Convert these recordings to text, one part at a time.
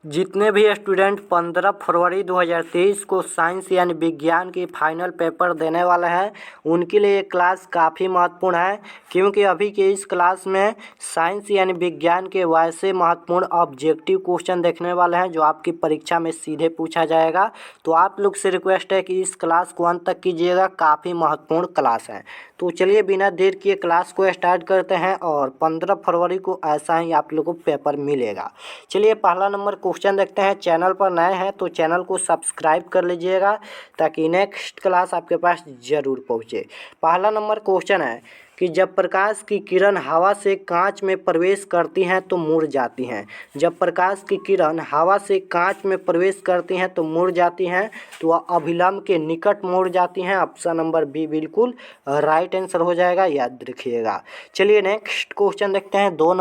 जितने भी स्टूडेंट 15 फरवरी 2023 को साइंस यानी विज्ञान की फाइनल पेपर देने वाले हैं उनके लिए ये क्लास काफ़ी महत्वपूर्ण है, क्योंकि अभी के इस क्लास में साइंस यानी विज्ञान के वैसे महत्वपूर्ण ऑब्जेक्टिव क्वेश्चन देखने वाले हैं जो आपकी परीक्षा में सीधे पूछा जाएगा। तो आप लोग से रिक्वेस्ट है कि इस क्लास को अंत तक कीजिएगा, काफ़ी महत्वपूर्ण क्लास है। तो चलिए बिना देर किए क्लास को स्टार्ट करते हैं और 15 फरवरी को ऐसा ही आप लोगों को पेपर मिलेगा। चलिए पहला नंबर क्वेश्चन देखते हैं। चैनल पर नए हैं तो चैनल को सब्सक्राइब कर लीजिएगा ताकि नेक्स्ट क्लास आपके पास ज़रूर पहुंचे। पहला नंबर क्वेश्चन है कि जब प्रकाश की किरण हवा से कांच में प्रवेश करती हैं तो मुड़ जाती हैं। जब प्रकाश की किरण हवा से कांच में प्रवेश करती हैं तो मुड़ जाती हैं, तो वह अभिलंब के निकट मुड़ जाती हैं। ऑप्शन नंबर बी बिल्कुल राइट आंसर हो जाएगा, याद रखिएगा। चलिए नेक्स्ट क्वेश्चन देखते हैं। दो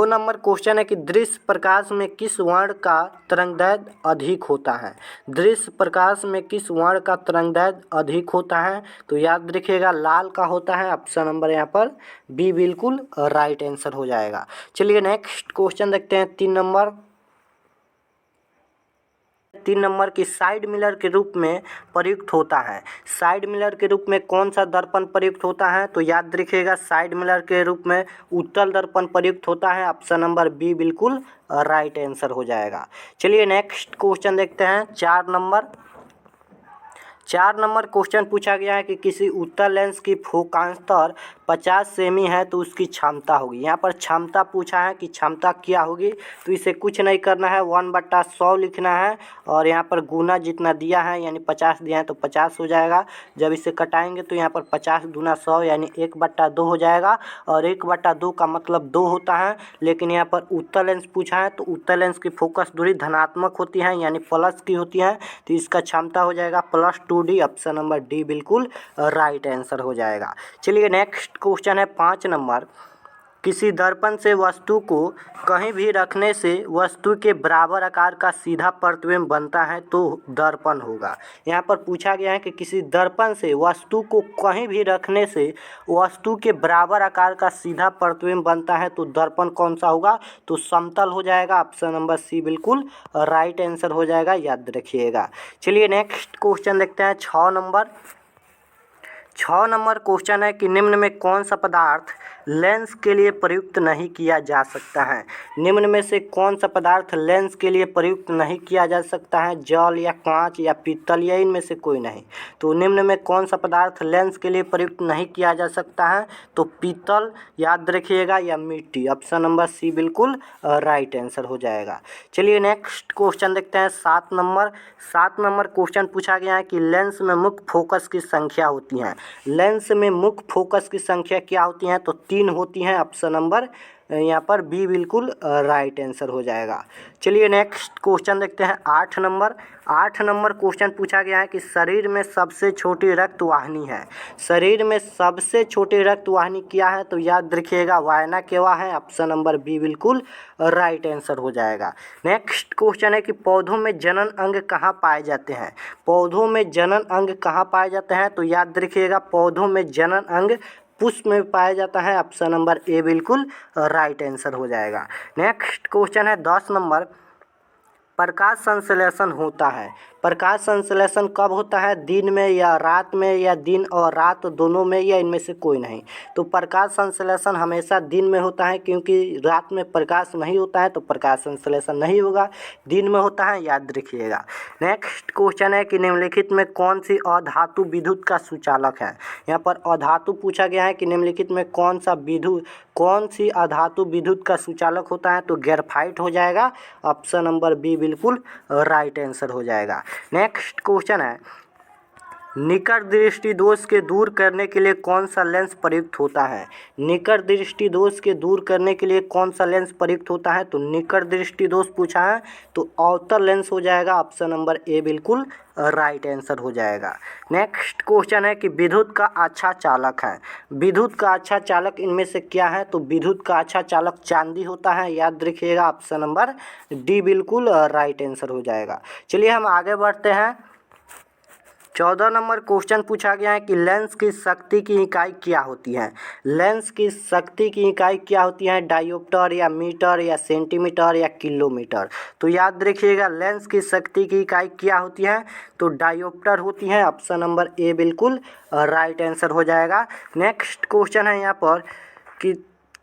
नंबर क्वेश्चन है कि दृश्य प्रकाश में किस वर्ण का तरंगदैर्घ्य अधिक होता है। दृश्य प्रकाश में किस वर्ण का तरंगदैर्घ्य अधिक होता है, तो याद रखिएगा लाल का होता है। ऑप्शन नंबर यहाँ पर बी बिल्कुल राइट आंसर हो जाएगा। चलिए नेक्स्ट क्वेश्चन देखते हैं। 3 नंबर की साइड मिरर के रूप में प्रयुक्त होता है। साइड मिरर के रूप में कौन सा दर्पण प्रयुक्त होता है, तो याद रखिएगा साइड मिरर के रूप में उत्तल दर्पण प्रयुक्त होता है। ऑप्शन नंबर बी बिल्कुल राइट आंसर हो जाएगा। चलिए नेक्स्ट क्वेश्चन देखते हैं। 4 नंबर क्वेश्चन पूछा गया है कि किसी उत्तल लेंस की फोकांतर 50 सेमी है तो उसकी क्षमता होगी। यहाँ पर क्षमता पूछा है कि क्षमता क्या होगी, तो इसे कुछ नहीं करना है, 1/100 लिखना है और यहाँ पर गुना जितना दिया है यानी 50 दिया है तो 50 हो जाएगा। जब इसे कटाएंगे तो यहाँ पर 50 दूना 100 यानी 1/2 हो जाएगा और 1/2 का मतलब 2 होता है। लेकिन यहाँ पर उत्तल लेंस पूछा है तो उत्तल लेंस की फोकस दूरी धनात्मक होती है यानी प्लस की होती है, तो इसका क्षमता हो जाएगा +2D। ऑप्शन नंबर डी बिल्कुल राइट आंसर हो जाएगा। चलिए नेक्स्ट क्वेश्चन है 5 नंबर। किसी दर्पण से वस्तु को कहीं भी रखने से वस्तु के बराबर आकार का सीधा प्रतिबिंब बनता है तो दर्पण होगा। यहाँ पर पूछा गया है कि किसी दर्पण से वस्तु को कहीं भी रखने से वस्तु के बराबर आकार का सीधा प्रतिबिंब बनता है तो दर्पण कौन सा होगा, तो समतल हो जाएगा। ऑप्शन नंबर सी बिल्कुल राइट आंसर हो जाएगा, याद रखिएगा। चलिए नेक्स्ट क्वेश्चन देखते हैं। 6 नंबर क्वेश्चन है कि निम्न में कौन सा पदार्थ लेंस के लिए प्रयुक्त नहीं किया जा सकता है। निम्न में से कौन सा पदार्थ लेंस के लिए प्रयुक्त नहीं किया जा सकता है, जल या कांच या पीतल या इनमें से कोई नहीं। तो निम्न में कौन सा पदार्थ लेंस के लिए प्रयुक्त नहीं किया जा सकता है, तो पीतल याद रखिएगा या मिट्टी। ऑप्शन नंबर सी बिल्कुल राइट आंसर हो जाएगा। चलिए नेक्स्ट क्वेश्चन देखते हैं। 7 नंबर क्वेश्चन पूछा गया है कि लेंस में मुख्य फोकस की संख्या होती है। लेंस में मुख्य फोकस की संख्या क्या होती है, तो 3 होती हैं। ऑप्शन नंबर यहाँ पर बी बिल्कुल राइट आंसर हो जाएगा। चलिए नेक्स्ट क्वेश्चन देखते हैं। 8 नंबर क्वेश्चन पूछा गया है कि शरीर में सबसे छोटी रक्त वाहिनी है। शरीर में सबसे छोटी रक्त वाहिनी क्या है, तो याद रखिएगा वायना केवा है। ऑप्शन नंबर बी बिल्कुल राइट आंसर हो जाएगा। नेक्स्ट क्वेश्चन है कि पौधों में जनन अंग कहाँ पाए जाते हैं। पौधों में जनन अंग कहाँ पाए जाते हैं, तो याद रखिएगा पौधों में जनन अंग पुष्प में पाया जाता है। ऑप्शन नंबर ए बिल्कुल राइट आंसर हो जाएगा। नेक्स्ट क्वेश्चन है 10 नंबर। प्रकाश संश्लेषण होता है। प्रकाश संश्लेषण कब होता है, दिन में या रात में या दिन और रात दोनों में या इनमें से कोई नहीं। तो प्रकाश संश्लेषण हमेशा दिन में होता है, क्योंकि रात में प्रकाश नहीं होता है तो प्रकाश संश्लेषण नहीं होगा, दिन में होता है, याद रखिएगा। नेक्स्ट क्वेश्चन है कि निम्नलिखित में कौन सी अधातु विद्युत का सुचालक है। यहाँ पर अधातु पूछा गया है कि निम्नलिखित में कौन सी अधातु विद्युत का सुचालक होता है, तो ग्रेफाइट हो जाएगा। ऑप्शन नंबर बी बिल्कुल राइट आंसर हो जाएगा। नेक्स्ट क्वेश्चन है निकट दृष्टि दोष के दूर करने के लिए कौन सा लेंस प्रयुक्त होता है। निकट दृष्टि दोष के दूर करने के लिए कौन सा लेंस प्रयुक्त होता है, तो निकट दृष्टि दोष पूछा है तो अवतल लेंस हो जाएगा। ऑप्शन नंबर ए बिल्कुल राइट आंसर हो जाएगा। नेक्स्ट क्वेश्चन है कि विद्युत का अच्छा चालक है। विद्युत का अच्छा चालक इनमें से क्या है, तो विद्युत का अच्छा चालक चांदी होता है, याद रखिएगा। ऑप्शन नंबर डी बिल्कुल राइट आंसर हो जाएगा। चलिए हम आगे बढ़ते हैं। 14 नंबर क्वेश्चन पूछा गया है कि लेंस की शक्ति की इकाई क्या होती है। लेंस की शक्ति की इकाई क्या होती है, डायोप्टर या मीटर या सेंटीमीटर या किलोमीटर। तो याद रखिएगा लेंस की शक्ति की इकाई क्या होती है, तो डायोप्टर होती है। ऑप्शन नंबर ए बिल्कुल राइट आंसर हो जाएगा। नेक्स्ट क्वेश्चन है यहाँ पर कि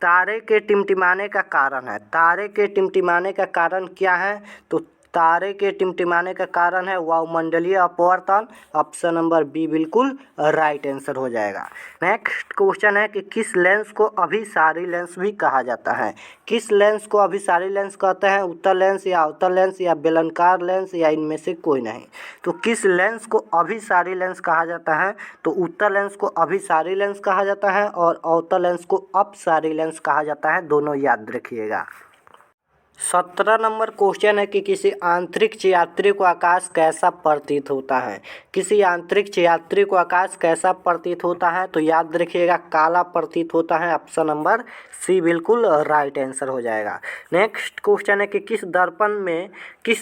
तारे के टिमटिमाने का कारण है। तारे के टिमटिमाने का कारण क्या है, तो तारे के टिमटिमाने का कारण है वायुमंडलीय अपवर्तन। ऑप्शन नंबर बी बिल्कुल राइट आंसर हो जाएगा। नेक्स्ट क्वेश्चन है कि किस लेंस को अभिसारी लेंस भी कहा जाता है। किस लेंस को अभिसारी लेंस कहते हैं, उत्तल लेंस या अवतल लेंस या बेलनाकार लेंस या इनमें से कोई नहीं। तो किस लेंस को अभिसारी लेंस कहा जाता है, तो उत्तल लेंस को अभिसारी लेंस कहा जाता है और अवतल लेंस को अपसारी लेंस कहा जाता है, दोनों याद रखिएगा। 17 नंबर क्वेश्चन है कि किसी अंतरिक्ष यात्री को आकाश कैसा प्रतीत होता है। किसी अंतरिक्ष यात्री को आकाश कैसा प्रतीत होता है, तो याद रखिएगा काला प्रतीत होता है। ऑप्शन नंबर सी बिल्कुल राइट आंसर हो जाएगा। नेक्स्ट क्वेश्चन है कि किस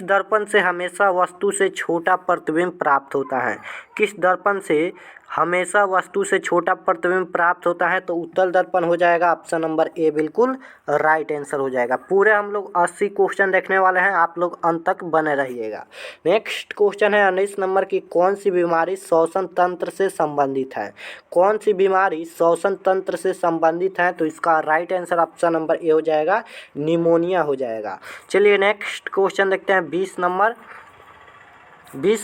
दर्पण से हमेशा वस्तु से छोटा प्रतिबिंब प्राप्त होता है। किस दर्पण से हमेशा वस्तु से छोटा प्रतिबिंब प्राप्त होता है, तो उत्तल दर्पण हो जाएगा। ऑप्शन नंबर ए बिल्कुल राइट आंसर हो जाएगा। पूरे हम लोग 80 क्वेश्चन देखने वाले हैं, आप लोग अंत तक बने रहिएगा। नेक्स्ट क्वेश्चन है 19 नंबर की कौन सी बीमारी श्वसन तंत्र से संबंधित है। कौन सी बीमारी श्वसन तंत्र से संबंधित है, तो इसका right answer option number A हो जाएगा, निमोनिया हो जाएगा। चलिए नेक्स्ट क्वेश्चन देखते हैं 20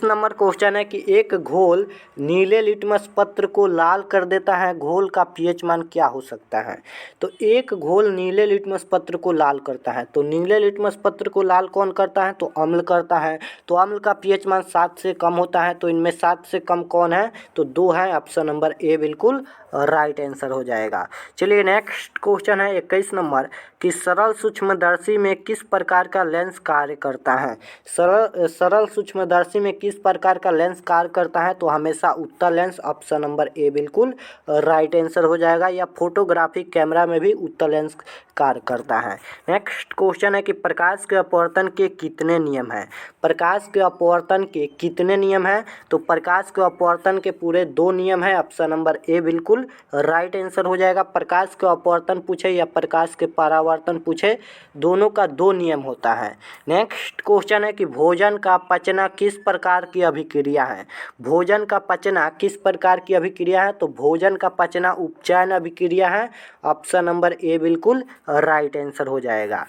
नंबर क्वेश्चन है कि एक घोल नीले लिटमस पत्र को लाल कर देता है, घोल का पीएच मान क्या हो सकता है। तो एक घोल नीले लिटमस पत्र को लाल करता है, तो नीले लिटमस पत्र को लाल कौन करता है, तो अम्ल करता है। तो अम्ल का पीएच मान 7 से कम होता है, तो इनमें 7 से कम कौन है, तो 2 है। ऑप्शन नंबर ए बिल्कुल राइट आंसर हो जाएगा। चलिए नेक्स्ट क्वेश्चन है 21 नंबर कि सरल सूक्ष्मदर्शी में किस प्रकार का लेंस कार्य करता है। सरल सूक्ष्मदर्शी में किस प्रकार का लेंस कार्य करता है, तो हमेशा उत्तल लेंस। ऑप्शन नंबर ए बिल्कुल राइट आंसर हो जाएगा। या फोटोग्राफिक कैमरा में भी उत्तल लेंस कार्य करता है। नेक्स्ट क्वेश्चन है कि प्रकाश के अपवर्तन के कितने नियम हैं। प्रकाश के अपवर्तन के कितने नियम हैं, तो प्रकाश के अपवर्तन के पूरे 2 नियम हैं। ऑप्शन नंबर ए बिल्कुल राइट आंसर हो जाएगा। प्रकाश के अपवर्तन पूछे या प्रकाश के परावर्तन पूछे, दोनों का 2 नियम होता है। नेक्स्ट क्वेश्चन है कि भोजन का पचना किस प्रकार की अभिक्रिया है। भोजन का पचना किस प्रकार की अभिक्रिया है, तो भोजन का पचना उपचयन अभिक्रिया है। ऑप्शन नंबर ए बिल्कुल राइट आंसर हो जाएगा।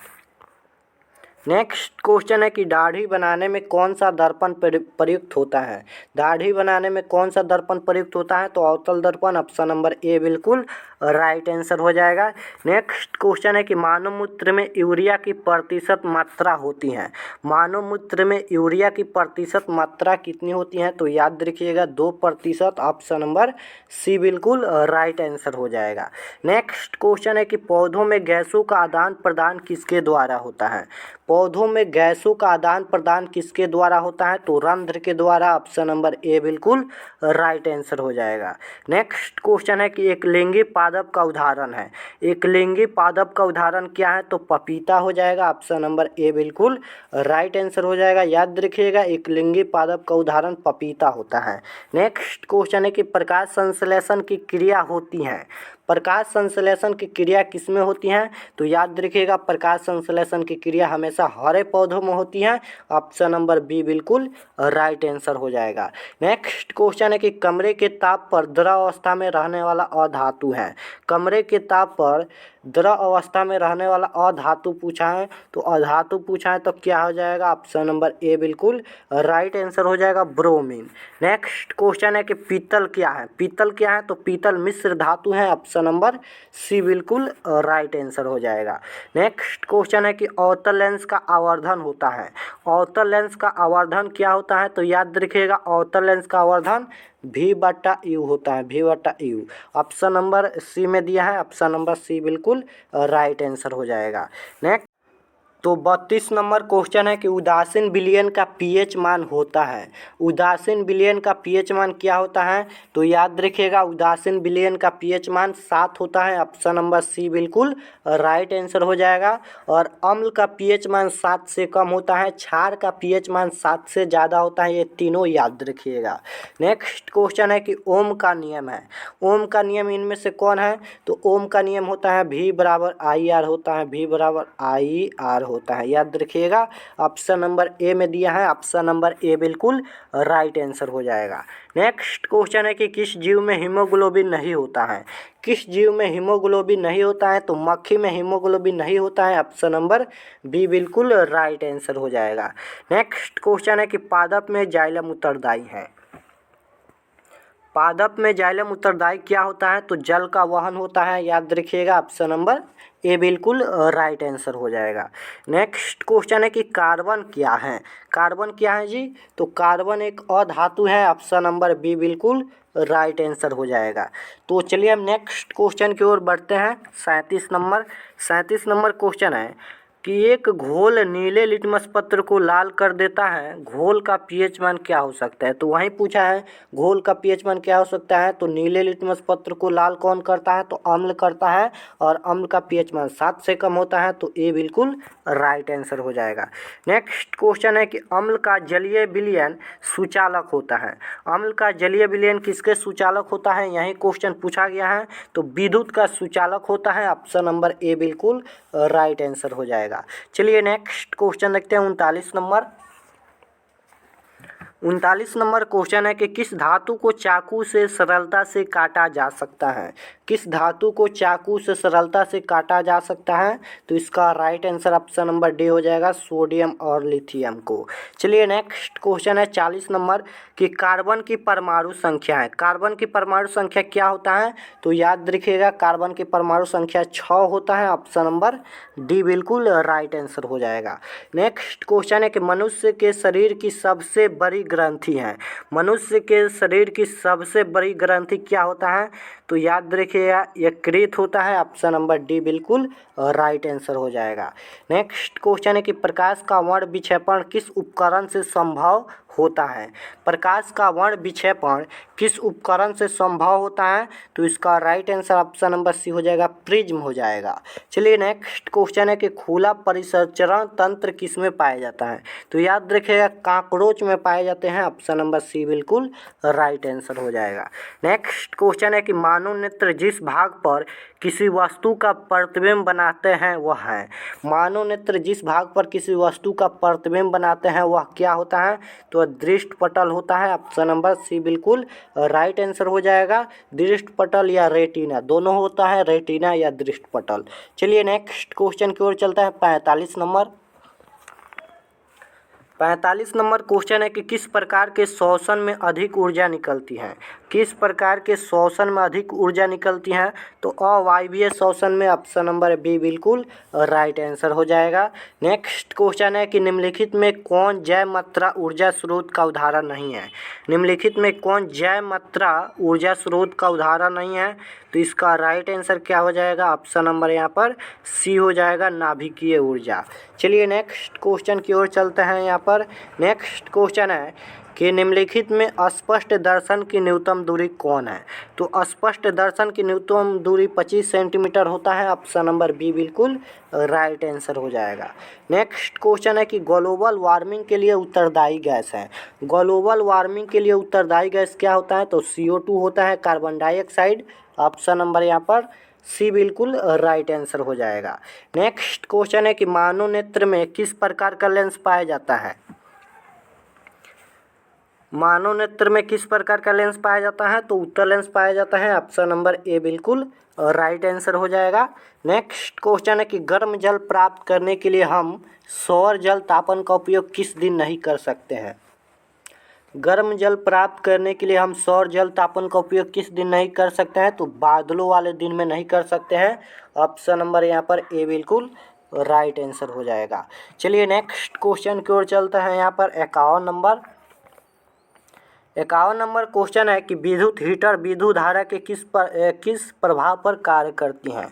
नेक्स्ट क्वेश्चन है कि दाढ़ी बनाने में कौन सा दर्पण प्रयुक्त होता है। दाढ़ी बनाने में कौन सा दर्पण प्रयुक्त होता है, तो अवतल दर्पण। ऑप्शन नंबर ए बिल्कुल राइट आंसर हो जाएगा। नेक्स्ट क्वेश्चन है कि मानव मूत्र में यूरिया की प्रतिशत मात्रा होती है। मानव मूत्र में यूरिया की प्रतिशत मात्रा कितनी होती है, तो याद रखिएगा 2%। ऑप्शन नंबर सी बिल्कुल राइट आंसर हो जाएगा। नेक्स्ट क्वेश्चन है कि पौधों में गैसों का आदान प्रदान किसके द्वारा होता है। पौधों में गैसों का आदान प्रदान किसके द्वारा होता है, तो रंध्र के द्वारा। ऑप्शन नंबर ए बिल्कुल राइट आंसर हो जाएगा। नेक्स्ट क्वेश्चन है कि एक लिंगी पादप का उदाहरण है। एक लिंगी पादप का उदाहरण क्या है, तो पपीता हो जाएगा। ऑप्शन नंबर ए बिल्कुल राइट आंसर हो जाएगा। याद रखिएगा एक लिंगी पादप का उदाहरण पपीता होता है। नेक्स्ट क्वेश्चन है कि प्रकाश संश्लेषण की क्रिया होती है। प्रकाश संश्लेषण की क्रिया किसमें होती है, तो याद रखिएगा प्रकाश संश्लेषण की क्रिया हमेशा हरे पौधों में होती है। ऑप्शन नंबर बी बिल्कुल राइट आंसर हो जाएगा। नेक्स्ट क्वेश्चन है कि कमरे के ताप पर द्रव अवस्था में रहने वाला अधातु है। कमरे के ताप पर द्रव अवस्था में रहने वाला अधातु पूछा है, तो अधातु पूछा है तो क्या हो जाएगा। ऑप्शन नंबर ए बिल्कुल राइट आंसर हो जाएगा, ब्रोमीन। नेक्स्ट क्वेश्चन है कि पीतल क्या है। पीतल क्या है, तो पीतल मिश्र धातु है। ऑप्शन नंबर सी बिल्कुल राइट आंसर हो जाएगा। नेक्स्ट क्वेश्चन है कि अवतल लेंस का आवर्धन होता है। अवतल लेंस का आवर्धन क्या होता है, तो याद रखिएगा अवतल लेंस का आवर्धन V/U होता है, V/U। ऑप्शन नंबर सी में दिया है। ऑप्शन नंबर सी बिल्कुल राइट आंसर हो जाएगा। नेक्स्ट तो 32 नंबर क्वेश्चन है कि उदासीन विलयन का पीएच मान होता है। उदासीन विलयन का पीएच मान क्या होता है? तो याद रखिएगा, उदासीन विलयन का पीएच मान 7 होता है। ऑप्शन नंबर सी बिल्कुल राइट आंसर हो जाएगा। और अम्ल का पीएच मान 7 से कम होता है, क्षार का पीएच मान 7 से ज़्यादा होता है। ये तीनों याद रखिएगा। नेक्स्ट क्वेश्चन है कि ओम का नियम है। ओम का नियम इनमें से कौन है? तो ओम का नियम होता है V बराबर आई आर होता है, V बराबर आई आर होता है, याद रखिएगा। ऑप्शन नंबर ए में दिया है, ऑप्शन नंबर ए बिल्कुल राइट आंसर हो जाएगा। नेक्स्ट क्वेश्चन है कि किस जीव में हीमोग्लोबिन नहीं होता है? किस जीव में हीमोग्लोबिन नहीं होता है? तो मक्खी में हीमोग्लोबिन नहीं होता है, ऑप्शन नंबर बी बिल्कुल राइट आंसर हो जाएगा। नेक्स्ट क्वेश्चन है कि पादप में जाइलम उत्तरदायी है। पादप में जाइलम उत्तरदायी क्या होता है? तो जल का वहन होता है, याद रखिएगा। ऑप्शन नंबर ए बिल्कुल राइट आंसर हो जाएगा। नेक्स्ट क्वेश्चन है कि कार्बन क्या है? कार्बन क्या है जी? तो कार्बन एक अधातु है, ऑप्शन नंबर बी बिल्कुल राइट आंसर हो जाएगा। तो चलिए हम नेक्स्ट क्वेश्चन की ओर बढ़ते हैं। 37 नंबर क्वेश्चन है कि एक घोल नीले लिटमस पत्र को लाल कर देता है, घोल का पीएच मान क्या हो सकता है? तो वहीं पूछा है घोल का पीएच मान क्या हो सकता है। तो नीले लिटमस पत्र को लाल कौन करता है? तो अम्ल करता है, और अम्ल का पीएच मान 7 से कम होता है, तो ए बिल्कुल राइट आंसर हो जाएगा। नेक्स्ट क्वेश्चन है कि अम्ल का जलीय विलयन सुचालक होता है। अम्ल का जलीय विलयन किसके सुचालक होता है? यही क्वेश्चन पूछा गया है। तो विद्युत का सुचालक होता है, ऑप्शन नंबर ए बिल्कुल राइट आंसर हो जाएगा। चलिए नेक्स्ट क्वेश्चन देखते हैं। 39 नंबर क्वेश्चन है कि किस धातु को चाकू से सरलता से काटा जा सकता है? किस धातु को चाकू से सरलता से काटा जा सकता है? तो इसका right answer option number D हो जाएगा, सोडियम और लिथियम को। चलिए नेक्स्ट क्वेश्चन है 40 नंबर कि कार्बन की परमाणु संख्या है। कार्बन की परमाणु संख्या क्या होता है? तो याद रखिएगा, कार्बन की परमाणु संख्या 6 होता है, ऑप्शन नंबर डी बिल्कुल राइट आंसर हो जाएगा। नेक्स्ट क्वेश्चन है कि मनुष्य के शरीर की सबसे बड़ी ग्रंथि है। मनुष्य के शरीर की सबसे बड़ी ग्रंथि क्या होता है? तो याद रखिएगा, यकृत होता है, ऑप्शन नंबर डी बिल्कुल राइट आंसर हो जाएगा। नेक्स्ट क्वेश्चन है कि प्रकाश का वर्ण विक्षेपण किस उपकरण से संभव होता है? प्रकाश का वर्ण विक्षेपण किस उपकरण से संभव होता है? तो इसका right answer option number C हो जाएगा, प्रिज्म हो जाएगा। चलिए नेक्स्ट क्वेश्चन है कि खुला परिसंचरण तंत्र किस में पाया जाता है? तो याद रखिएगा, कॉकरोच में पाए जाते हैं, ऑप्शन नंबर सी बिल्कुल राइट आंसर हो जाएगा। नेक्स्ट क्वेश्चन है कि मानव नेत्र जिस भाग पर किसी वस्तु का प्रतिबिंब बनाते हैं वह है। मानव नेत्र जिस भाग पर किसी वस्तु का प्रतिबिंब बनाते हैं वह क्या होता है? तो दृष्ट पटल होता है, ऑप्शन नंबर सी बिल्कुल राइट आंसर हो जाएगा। दृष्ट पटल या रेटिना दोनों होता है, रेटिना या दृष्ट पटल। चलिए नेक्स्ट क्वेश्चन की ओर चलता है। 45 नंबर क्वेश्चन है कि किस प्रकार के शोषण में अधिक ऊर्जा निकलती है? किस प्रकार के शोषण में अधिक ऊर्जा निकलती है? तो अवायवीय शोषण में, ऑप्शन नंबर बी बिल्कुल राइट आंसर हो जाएगा। नेक्स्ट क्वेश्चन है कि निम्नलिखित में कौन जैव मात्रा ऊर्जा स्रोत का उदाहरण नहीं है? निम्नलिखित में कौन जैव मात्रा ऊर्जा स्रोत का उदाहरण नहीं है? तो इसका राइट आंसर क्या हो जाएगा? ऑप्शन नंबर यहाँ पर सी हो जाएगा, नाभिकीय ऊर्जा। चलिए नेक्स्ट क्वेश्चन की ओर चलते हैं। यहाँ पर नेक्स्ट क्वेश्चन है कि निम्नलिखित में स्पष्ट दर्शन की न्यूनतम दूरी कौन है? तो स्पष्ट दर्शन की न्यूनतम दूरी 25 सेंटीमीटर होता है, ऑप्शन नंबर बी बिल्कुल राइट आंसर हो जाएगा। नेक्स्ट क्वेश्चन है कि ग्लोबल वार्मिंग के लिए उत्तरदायी गैस है। ग्लोबल वार्मिंग के लिए उत्तरदायी गैस क्या होता है? तो CO2 होता है, कार्बन डाइऑक्साइड, ऑप्शन नंबर यहाँ पर सी बिल्कुल राइट आंसर हो जाएगा। नेक्स्ट क्वेश्चन है कि मानव नेत्र में किस प्रकार का लेंस पाया जाता है? मानव नेत्र में किस प्रकार का लेंस पाया जाता है? तो उत्तल लेंस पाया जाता है, ऑप्शन नंबर ए बिल्कुल राइट आंसर हो जाएगा। नेक्स्ट क्वेश्चन है कि गर्म जल प्राप्त करने के लिए हम सौर जल तापन का उपयोग किस दिन नहीं कर सकते हैं? गर्म जल प्राप्त करने के लिए हम सौर जल तापन का उपयोग किस दिन नहीं कर सकते हैं? तो बादलों वाले दिन में नहीं कर सकते हैं, ऑप्शन नंबर यहाँ पर ए बिल्कुल राइट आंसर हो जाएगा। चलिए नेक्स्ट क्वेश्चन की ओर चलते हैं। यहाँ पर 51 नंबर क्वेश्चन है कि विद्युत हीटर विद्युत धारा के किस प्रभाव पर कार्य करती हैं?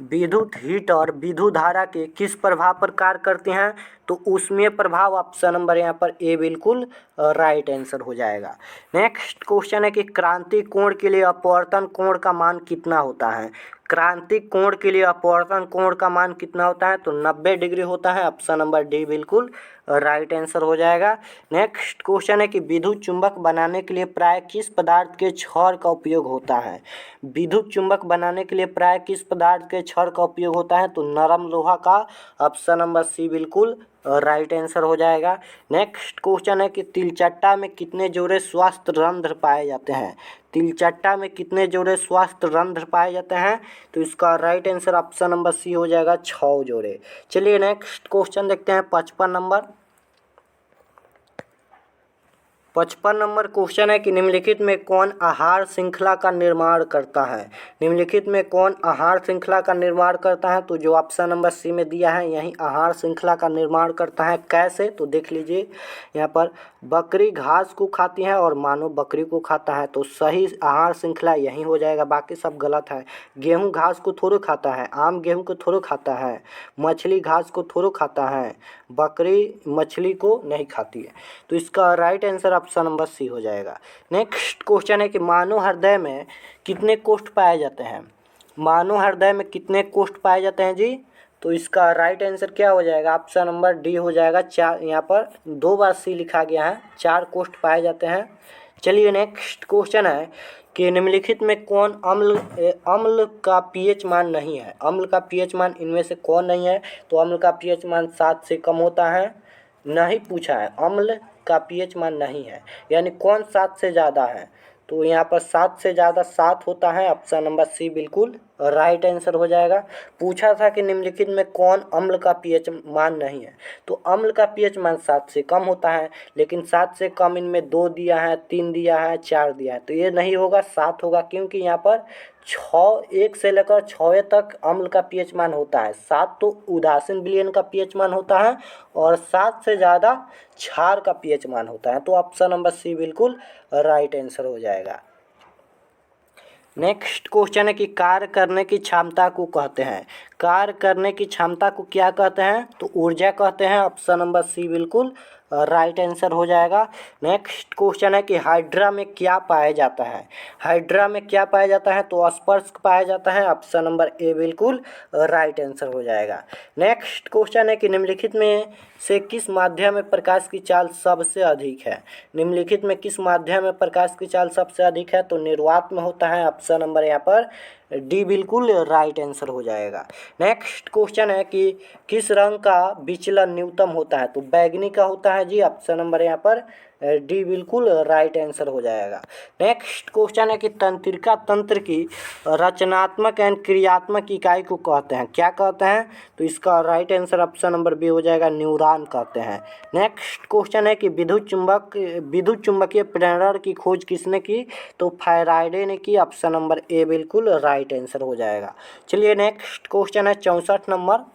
विद्युत हीट और विद्युत धारा के किस प्रभाव पर कार्य करते हैं? तो ऊष्मीय प्रभाव। ऑप्शन नंबर यहाँ पर ए बिल्कुल राइट आंसर हो जाएगा। नेक्स्ट क्वेश्चन है कि क्रांति कोण के लिए अपवर्तन कोण का मान कितना होता है? क्रांति कोण के लिए अपवर्तन कोण का मान कितना होता है? तो 90 डिग्री होता है। ऑप्शन नंबर डी बिल्कुल राइट आंसर हो जाएगा। नेक्स्ट क्वेश्चन है कि विद्युत चुंबक बनाने के लिए प्राय किस पदार्थ के छड़ का उपयोग होता है? विद्युत चुंबक बनाने के लिए प्राय किस पदार्थ के छड़ का उपयोग होता है? तो नरम लोहा का। ऑप्शन नंबर सी बिल्कुल राइट आंसर हो जाएगा। नेक्स्ट क्वेश्चन है कि तिलचट्टा में कितने जोड़े स्वस्थ रंध्र पाए जाते हैं? तिलचट्टा में कितने जोड़े स्वस्थ रंध्र पाए जाते हैं? तो इसका right answer option number C हो जाएगा, 6 जोड़े। चलिए नेक्स्ट क्वेश्चन देखते हैं 55 नंबर। 55 नंबर क्वेश्चन है कि निम्नलिखित में कौन आहार श्रृंखला का निर्माण करता है? निम्नलिखित में कौन आहार श्रृंखला का निर्माण करता है? तो जो ऑप्शन नंबर सी में दिया है यही आहार श्रृंखला का निर्माण करता है। कैसे? तो देख लीजिए यहाँ पर बकरी घास को खाती है और मानव बकरी को खाता है, तो सही आहार श्रृंखला यही हो जाएगा, बाकी सब गलत है। गेहूँ घास को थोड़े खाता है, आम गेहूँ को थोड़े खाता है, मछली घास को थोड़े खाता है, बकरी मछली को नहीं खाती है। तो इसका right answer option number C हो जाएगा। नेक्स्ट क्वेश्चन है कि मानव हृदय में कितने कोष्ठ पाए जाते हैं? मानव हृदय में कितने कोष्ठ पाए जाते हैं जी? तो इसका राइट आंसर क्या हो जाएगा? ऑप्शन नंबर डी हो जाएगा, 4। यहाँ पर 2 बार सी लिखा गया है, 4 कोष्ठ पाए जाते हैं। चलिए नेक्स्ट क्वेश्चन है कि निम्नलिखित में कौन अम्ल का पीएच मान नहीं है? अम्ल का पीएच मान इनमें से कौन नहीं है? तो अम्ल का पीएच मान 7 से कम होता है, नहीं पूछा है। अम्ल का पीएच मान नहीं है, यानी कौन 7 से ज़्यादा है? तो यहाँ पर 7 से ज़्यादा 7 होता है। ऑप्शन नंबर सी बिल्कुल राइट आंसर हो जाएगा। पूछा था कि निम्नलिखित में कौन अम्ल का पीएच मान नहीं है, तो अम्ल का पीएच मान 7 से कम होता है, लेकिन 7 से कम इनमें 2 दिया है, 3 दिया है, 4 दिया है, तो ये नहीं होगा, 7 होगा, क्योंकि यहाँ पर 1 से लेकर 6 तक अम्ल का पीएच मान होता है। 7 तो उदासीन विलयन का पीएच मान होता है और 7 से ज़्यादा क्षार का पीएच मान होता है। तो ऑप्शन नंबर सी बिल्कुल राइट आंसर हो जाएगा। नेक्स्ट क्वेश्चन है कि कार्य करने की क्षमता को कहते हैं। कार्य करने की क्षमता को क्या कहते हैं? तो ऊर्जा कहते हैं। ऑप्शन नंबर सी बिल्कुल राइट आंसर हो जाएगा। नेक्स्ट क्वेश्चन है कि हाइड्रा में क्या पाया जाता है? हाइड्रा में क्या पाया जाता है? तो स्पर्श पाया जाता है। ऑप्शन नंबर ए बिल्कुल राइट आंसर हो जाएगा। नेक्स्ट क्वेश्चन है कि निम्नलिखित में से किस माध्यम में प्रकाश की चाल सबसे अधिक है? निम्नलिखित में किस माध्यम में प्रकाश की चाल सबसे अधिक है? तो निर्वात में होता है। ऑप्शन नंबर यहाँ पर डी बिल्कुल राइट आंसर हो जाएगा। नेक्स्ट क्वेश्चन है कि किस रंग का विचलन न्यूनतम होता है? तो बैगनी का होता है जी। ऑप्शन नंबर यहाँ पर डी बिल्कुल राइट आंसर हो जाएगा। नेक्स्ट क्वेश्चन है कि तंत्रिका तंत्र की रचनात्मक एंड क्रियात्मक इकाई को कहते हैं, क्या कहते हैं? तो इसका right answer option number B हो जाएगा, न्यूरॉन कहते हैं। नेक्स्ट क्वेश्चन है कि विद्युत चुंबकीय प्रेरण की खोज किसने की? तो फैराडे ने की। ऑप्शन नंबर ए बिल्कुल राइट आंसर हो जाएगा। चलिए नेक्स्ट क्वेश्चन है 64 नंबर।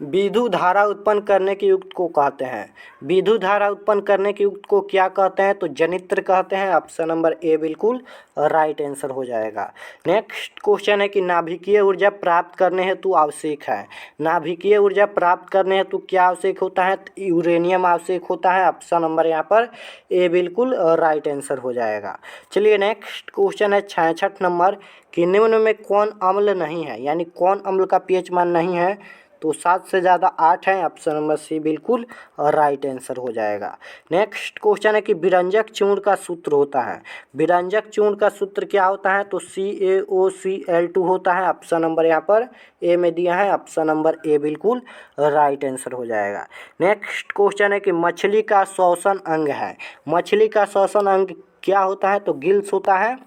विद्युत धारा उत्पन्न करने के युक्त को कहते हैं। विद्युत धारा उत्पन्न करने के युक्त को क्या कहते हैं? तो जनित्र कहते हैं। ऑप्शन नंबर ए बिल्कुल राइट आंसर हो जाएगा। नेक्स्ट क्वेश्चन है कि नाभिकीय ऊर्जा प्राप्त करने हेतु आवश्यक है। नाभिकीय ऊर्जा प्राप्त करने हेतु क्या आवश्यक होता है? यूरेनियम आवश्यक होता है। ऑप्शन नंबर यहाँ पर ए बिल्कुल राइट आंसर हो जाएगा। चलिए नेक्स्ट क्वेश्चन है 66 नंबर कि निम्न में कौन अम्ल नहीं है, यानी कौन अम्ल का पीएच मान नहीं है? तो 7 से ज़्यादा 8 है। ऑप्शन नंबर सी बिल्कुल राइट आंसर हो जाएगा। नेक्स्ट क्वेश्चन है कि विरंजक चूर्ण का सूत्र होता है। विरंजक चूर्ण का सूत्र क्या होता है? तो CaOCl2 होता है। ऑप्शन नंबर यहाँ पर ए में दिया है। ऑप्शन नंबर ए बिल्कुल राइट आंसर हो जाएगा। नेक्स्ट क्वेश्चन है कि मछली का श्वसन अंग है। मछली का श्वसन अंग क्या होता है? तो गिल्स होता है।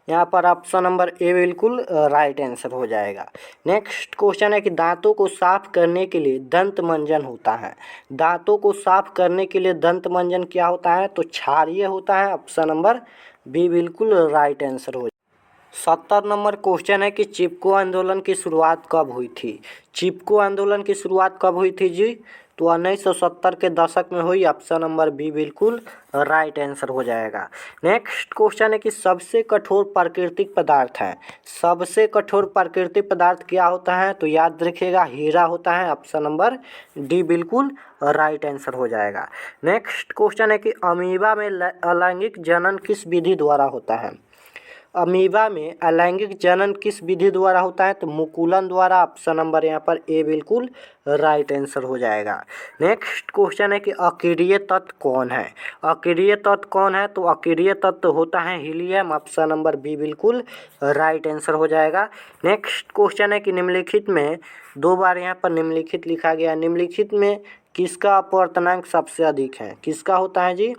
यहाँ पर ऑप्शन नंबर ए बिल्कुल राइट आंसर हो जाएगा। नेक्स्ट क्वेश्चन है कि दांतों को साफ करने के लिए दंत मंजन होता है। दांतों को साफ करने के लिए दंत मंजन क्या होता है? तो क्षारीय होता है। ऑप्शन नंबर बी बिल्कुल राइट आंसर हो। 70 नंबर क्वेश्चन है कि चिपको आंदोलन की शुरुआत कब हुई थी? चिपको आंदोलन की शुरुआत कब हुई थी जी? तो 1970 के दशक में हुई। ऑप्शन नंबर बी बिल्कुल राइट आंसर हो जाएगा। नेक्स्ट क्वेश्चन है कि सबसे कठोर प्राकृतिक पदार्थ है। सबसे कठोर प्राकृतिक पदार्थ क्या होता है? तो याद रखिएगा हीरा होता है। ऑप्शन नंबर डी बिल्कुल राइट आंसर हो जाएगा। नेक्स्ट क्वेश्चन है कि अमीबा में अलैंगिक जनन किस विधि द्वारा होता है? अमीबा में अलैंगिक जनन किस विधि द्वारा होता है? तो मुकुलन द्वारा। ऑप्शन नंबर यहाँ पर ए बिल्कुल राइट आंसर हो जाएगा। नेक्स्ट क्वेश्चन है कि अक्रिय तत्व कौन है? अक्रिय तत्व कौन है? तो अक्रिय तत्व होता है हीलियम। ऑप्शन नंबर बी बिल्कुल राइट आंसर हो जाएगा। नेक्स्ट क्वेश्चन है कि निम्नलिखित में, 2 बार यहाँ पर निम्नलिखित लिखा गया, निम्नलिखित में किसका अपवर्तनांक सबसे अधिक है? किसका होता है जी?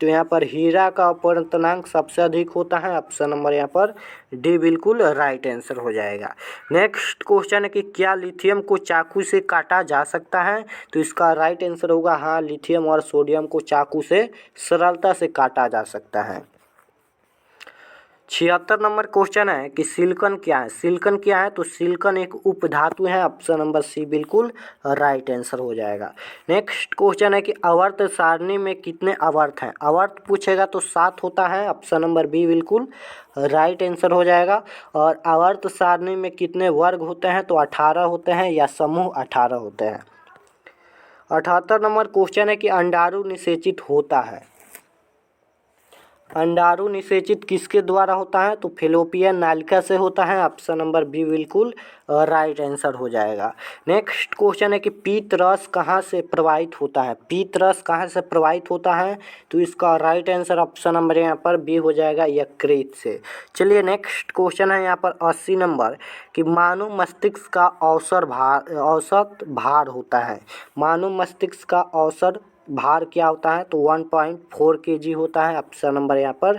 तो यहाँ पर हीरा का अपवर्तनांक सबसे अधिक होता है। ऑप्शन नंबर यहाँ पर डी बिल्कुल राइट आंसर हो जाएगा। नेक्स्ट क्वेश्चन है कि क्या लिथियम को चाकू से काटा जा सकता है? तो इसका राइट आंसर होगा हाँ, लिथियम और सोडियम को चाकू से सरलता से काटा जा सकता है। 76 नंबर क्वेश्चन है कि सिलिकॉन क्या है? सिलिकॉन क्या है? तो सिलिकॉन एक उपधातु है। ऑप्शन नंबर सी बिल्कुल राइट आंसर हो जाएगा। नेक्स्ट क्वेश्चन है कि आवर्त सारणी में कितने आवर्त हैं? आवर्त पूछेगा तो 7 होता है। ऑप्शन नंबर बी बिल्कुल राइट आंसर हो जाएगा। और आवर्त सारणी में कितने वर्ग होते हैं? तो 18 होते हैं, या समूह 18 होते हैं। 78 नंबर क्वेश्चन है कि अंडाणु निषेचित होता है। अंडाणु निषेचित किसके द्वारा होता है? तो फैलोपियन नालिका से होता है। ऑप्शन नंबर बी बिल्कुल राइट आंसर हो जाएगा। नेक्स्ट क्वेश्चन है कि पीत रस कहाँ से प्रवाहित होता है? पीत रस कहाँ से प्रवाहित होता है? तो इसका राइट आंसर ऑप्शन नंबर यहाँ पर बी हो जाएगा, यकृत से। चलिए नेक्स्ट क्वेश्चन है यहाँ पर 80 नंबर कि मानव मस्तिष्क का औसत भार होता है। मानव मस्तिष्क का औसत भार क्या होता है? तो 1.4 kg होता है। ऑप्शन नंबर यहाँ पर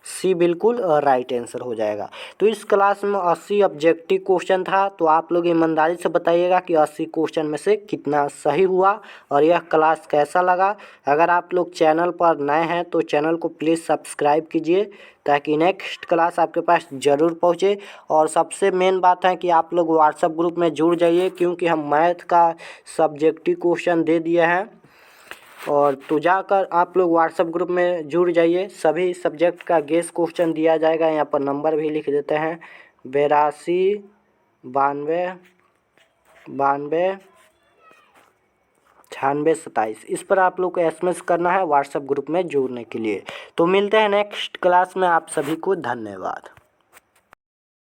सी बिल्कुल राइट आंसर हो जाएगा। तो इस क्लास में 80 ऑब्जेक्टिव क्वेश्चन था। तो आप लोग ईमानदारी से बताइएगा कि 80 क्वेश्चन में से कितना सही हुआ और यह क्लास कैसा लगा। अगर आप लोग चैनल पर नए हैं तो चैनल को प्लीज़ सब्सक्राइब कीजिए ताकि नेक्स्ट क्लास आपके पास ज़रूर पहुँचे। और सबसे मेन बात है कि आप लोग व्हाट्सएप ग्रुप में जुड़ जाइए, क्योंकि हम मैथ का सब्जेक्टिव क्वेश्चन दे दिए हैं। और तो जाकर आप लोग व्हाट्सएप ग्रुप में जुड़ जाइए। सभी सब्जेक्ट का गेस क्वेश्चन दिया जाएगा। यहाँ पर नंबर भी लिख देते हैं, 82 92 92 96 27। इस पर आप लोग को SMS करना है व्हाट्सएप ग्रुप में जुड़ने के लिए। तो मिलते हैं नेक्स्ट क्लास में। आप सभी को धन्यवाद।